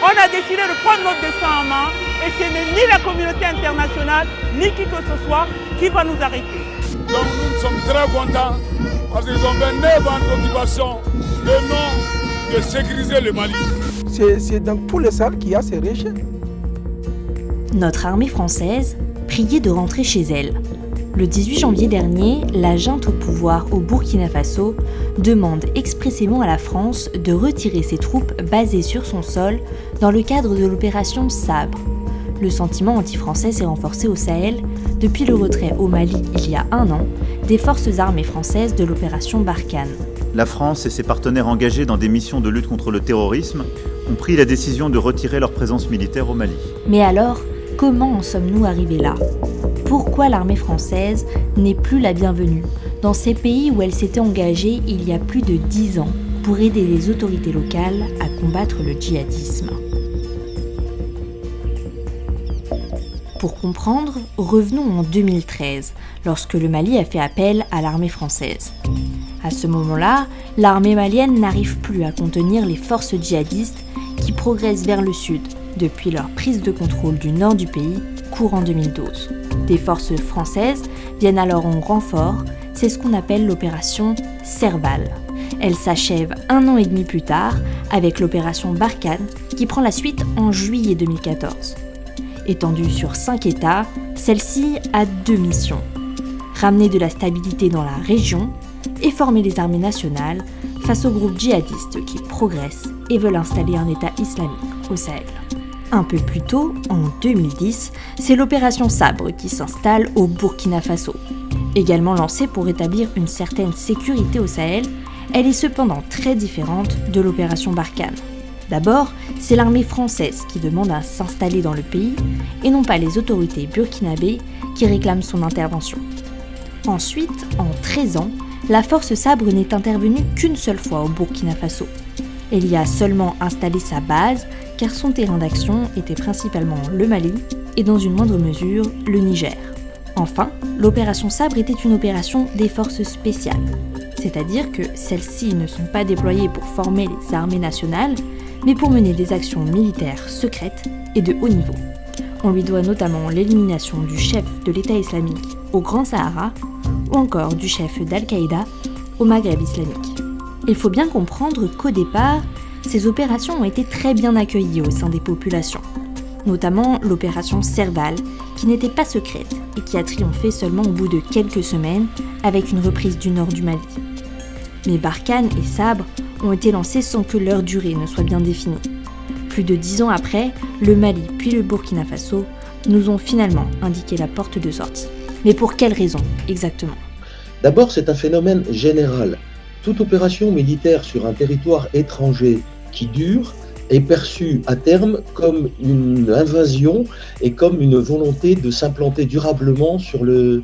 On a décidé de prendre notre destin en main et ce n'est ni la communauté internationale, ni qui que ce soit qui va nous arrêter. Donc nous sommes très contents parce qu'ils ont fait 9 ans d'occupation de sécuriser le Mali. C'est dans tous les salles qu'il y a ces régions. Notre armée française priait de rentrer chez elle. Le 18 janvier dernier, la junte au pouvoir au Burkina Faso demande expressément à la France de retirer ses troupes basées sur son sol dans le cadre de l'opération Sabre. Le sentiment anti-français s'est renforcé au Sahel depuis le retrait au Mali il y a 1 an des forces armées françaises de l'opération Barkhane. La France et ses partenaires engagés dans des missions de lutte contre le terrorisme ont pris la décision de retirer leur présence militaire au Mali. Mais alors, comment en sommes-nous arrivés là ? Pourquoi l'armée française n'est plus la bienvenue dans ces pays où elle s'était engagée il y a plus de 10 ans pour aider les autorités locales à combattre le djihadisme ? Pour comprendre, revenons en 2013, lorsque le Mali a fait appel à l'armée française. À ce moment-là, l'armée malienne n'arrive plus à contenir les forces djihadistes qui progressent vers le sud depuis leur prise de contrôle du nord du pays, courant 2012. Des forces françaises viennent alors en renfort, c'est ce qu'on appelle l'opération Serval. Elle s'achève 1 an et demi plus tard avec l'opération Barkhane qui prend la suite en juillet 2014. Étendue sur 5 États, celle-ci a 2 missions. Ramener de la stabilité dans la région et former les armées nationales face aux groupes djihadistes qui progressent et veulent installer un État islamique au Sahel. Un peu plus tôt, en 2010, c'est l'opération Sabre qui s'installe au Burkina Faso. Également lancée pour rétablir une certaine sécurité au Sahel, elle est cependant très différente de l'opération Barkhane. D'abord, c'est l'armée française qui demande à s'installer dans le pays et non pas les autorités burkinabées qui réclament son intervention. Ensuite, en 13 ans, la force Sabre n'est intervenue qu'une seule fois au Burkina Faso. Elle y a seulement installé sa base car son terrain d'action était principalement le Mali et dans une moindre mesure le Niger. Enfin, l'opération Sabre était une opération des forces spéciales, c'est-à-dire que celles-ci ne sont pas déployées pour former les armées nationales, mais pour mener des actions militaires secrètes et de haut niveau. On lui doit notamment l'élimination du chef de l'État islamique au Grand Sahara ou encore du chef d'Al-Qaïda au Maghreb islamique. Il faut bien comprendre qu'au départ, ces opérations ont été très bien accueillies au sein des populations, notamment l'opération Serval, qui n'était pas secrète et qui a triomphé seulement au bout de quelques semaines avec une reprise du nord du Mali. Mais Barkhane et Sabre ont été lancés sans que leur durée ne soit bien définie. Plus de 10 ans après, le Mali puis le Burkina Faso nous ont finalement indiqué la porte de sortie. Mais pour quelles raisons exactement ? D'abord, c'est un phénomène général. Toute opération militaire sur un territoire étranger qui dure est perçue à terme comme une invasion et comme une volonté de s'implanter durablement sur le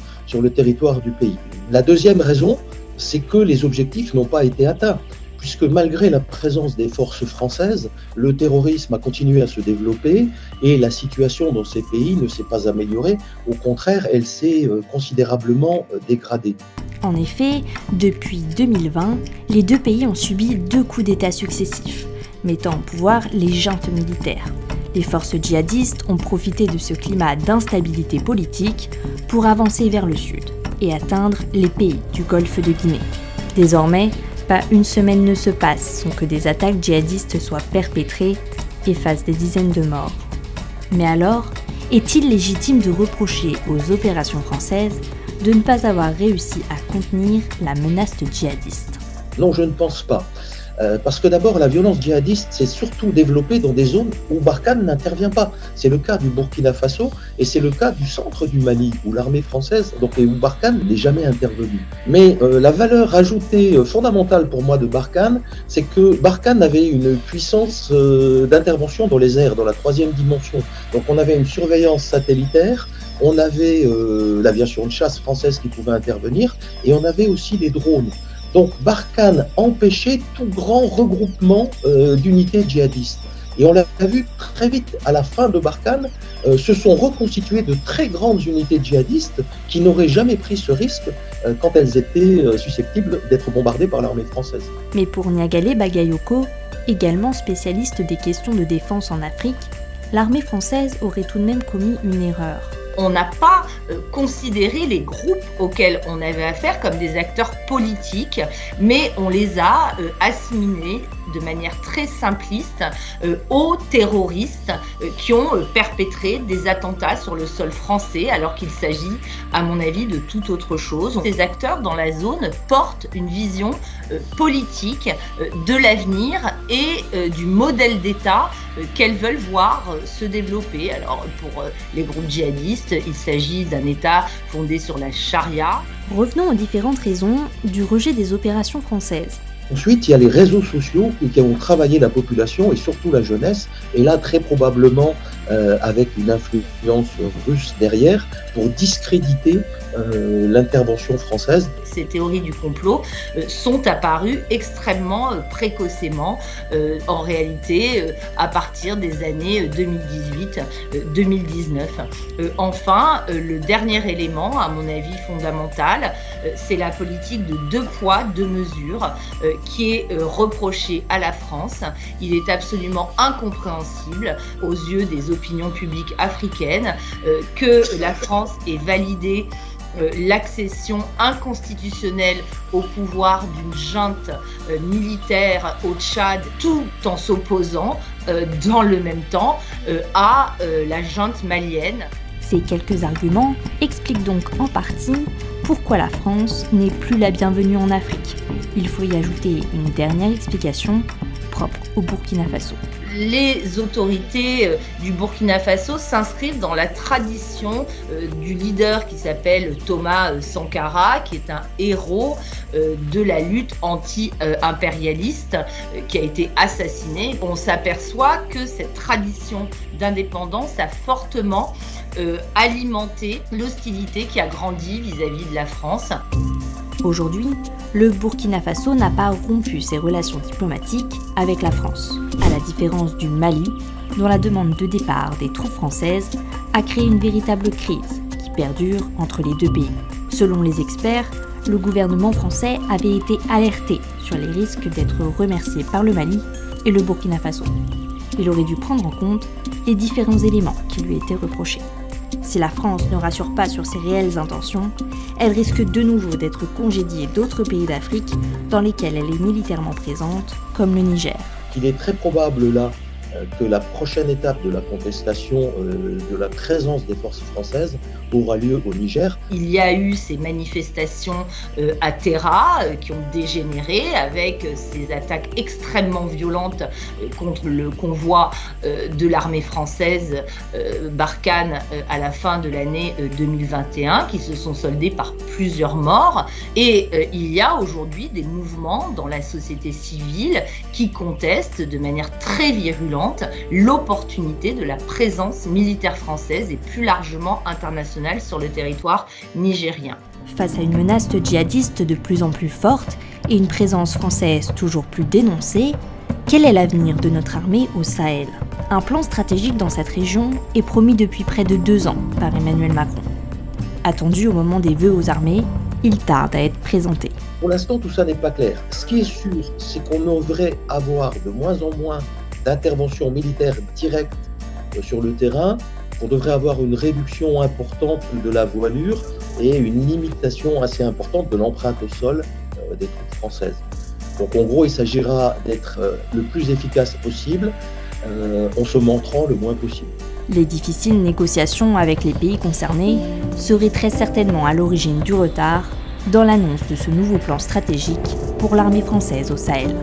territoire du pays. La deuxième raison, c'est que les objectifs n'ont pas été atteints, puisque malgré la présence des forces françaises, le terrorisme a continué à se développer et la situation dans ces pays ne s'est pas améliorée. Au contraire, elle s'est considérablement dégradée. En effet, depuis 2020, les deux pays ont subi 2 coups d'État successifs, mettant au pouvoir les juntes militaires. Les forces djihadistes ont profité de ce climat d'instabilité politique pour avancer vers le sud et atteindre les pays du golfe de Guinée. Désormais, pas une semaine ne se passe sans que des attaques djihadistes soient perpétrées et fassent des dizaines de morts. Mais alors, est-il légitime de reprocher aux opérations françaises de ne pas avoir réussi à contenir la menace djihadiste ? Non, je ne pense pas. Parce que d'abord, la violence djihadiste s'est surtout développée dans des zones où Barkhane n'intervient pas. C'est le cas du Burkina Faso et c'est le cas du centre du Mali, où l'armée française, et où Barkhane n'est jamais intervenue. Mais la valeur ajoutée fondamentale pour moi de Barkhane, c'est que Barkhane avait une puissance d'intervention dans les airs, dans la 3e dimension. Donc on avait une surveillance satellitaire, on avait l'aviation de chasse française qui pouvait intervenir et on avait aussi les drones. Donc Barkhane empêchait tout grand regroupement d'unités djihadistes. Et on l'a vu très vite, à la fin de Barkhane, se sont reconstituées de très grandes unités djihadistes qui n'auraient jamais pris ce risque quand elles étaient susceptibles d'être bombardées par l'armée française. Mais pour Niagale Bagayoko, également spécialiste des questions de défense en Afrique, l'armée française aurait tout de même commis une erreur. On n'a pas considéré les groupes auxquels on avait affaire comme des acteurs politiques, mais on les a assimilés de manière très simpliste aux terroristes qui ont perpétré des attentats sur le sol français, alors qu'il s'agit, à mon avis, de toute autre chose. Ces acteurs dans la zone portent une vision politique de l'avenir et du modèle d'État qu'elles veulent voir se développer. Alors pour les groupes djihadistes, il s'agit d'un État fondé sur la charia. Revenons aux différentes raisons du rejet des opérations françaises. Ensuite, il y a les réseaux sociaux qui ont travaillé la population et surtout la jeunesse, et là très probablement avec une influence russe derrière pour discréditer l'intervention française. Ces théories du complot sont apparues extrêmement précocement, en réalité à partir des années 2018-2019. Enfin, le dernier élément, à mon avis fondamental, c'est la politique de 2 poids, 2 mesures qui est reprochée à la France. Il est absolument incompréhensible aux yeux des opinions publiques africaines que la France ait validé l'accession inconstitutionnelle au pouvoir d'une junte militaire au Tchad, tout en s'opposant dans le même temps à la junte malienne. Ces quelques arguments expliquent donc en partie pourquoi la France n'est plus la bienvenue en Afrique. Il faut y ajouter une dernière explication propre au Burkina Faso. Les autorités du Burkina Faso s'inscrivent dans la tradition du leader qui s'appelle Thomas Sankara, qui est un héros de la lutte anti-impérialiste qui a été assassiné. On s'aperçoit que cette tradition d'indépendance a fortement alimenté l'hostilité qui a grandi vis-à-vis de la France. Aujourd'hui, le Burkina Faso n'a pas rompu ses relations diplomatiques avec la France, à la différence du Mali, dont la demande de départ des troupes françaises a créé une véritable crise qui perdure entre les 2 pays. Selon les experts, le gouvernement français avait été alerté sur les risques d'être remercié par le Mali et le Burkina Faso. Il aurait dû prendre en compte les différents éléments qui lui étaient reprochés. Si la France ne rassure pas sur ses réelles intentions, elle risque de nouveau d'être congédiée d'autres pays d'Afrique dans lesquels elle est militairement présente, comme le Niger. Il est très probable là que la prochaine étape de la contestation de la présence des forces françaises aura lieu au Niger. Il y a eu ces manifestations à Terra qui ont dégénéré avec ces attaques extrêmement violentes contre le convoi de l'armée française Barkhane à la fin de l'année 2021 qui se sont soldées par plusieurs morts. Et il y a aujourd'hui des mouvements dans la société civile qui contestent de manière très virulente l'opportunité de la présence militaire française et plus largement internationale sur le territoire nigérien. Face à une menace djihadiste de plus en plus forte et une présence française toujours plus dénoncée, quel est l'avenir de notre armée au Sahel ? Un plan stratégique dans cette région est promis depuis près de 2 ans par Emmanuel Macron. Attendu au moment des vœux aux armées, il tarde à être présenté. Pour l'instant, tout ça n'est pas clair. Ce qui est sûr, c'est qu'on devrait avoir de moins en moins d'interventions militaires directes sur le terrain. On devrait avoir une réduction importante de la voilure et une limitation assez importante de l'empreinte au sol des troupes françaises. Donc en gros, il s'agira d'être le plus efficace possible en se montrant le moins possible. Les difficiles négociations avec les pays concernés seraient très certainement à l'origine du retard dans l'annonce de ce nouveau plan stratégique pour l'armée française au Sahel.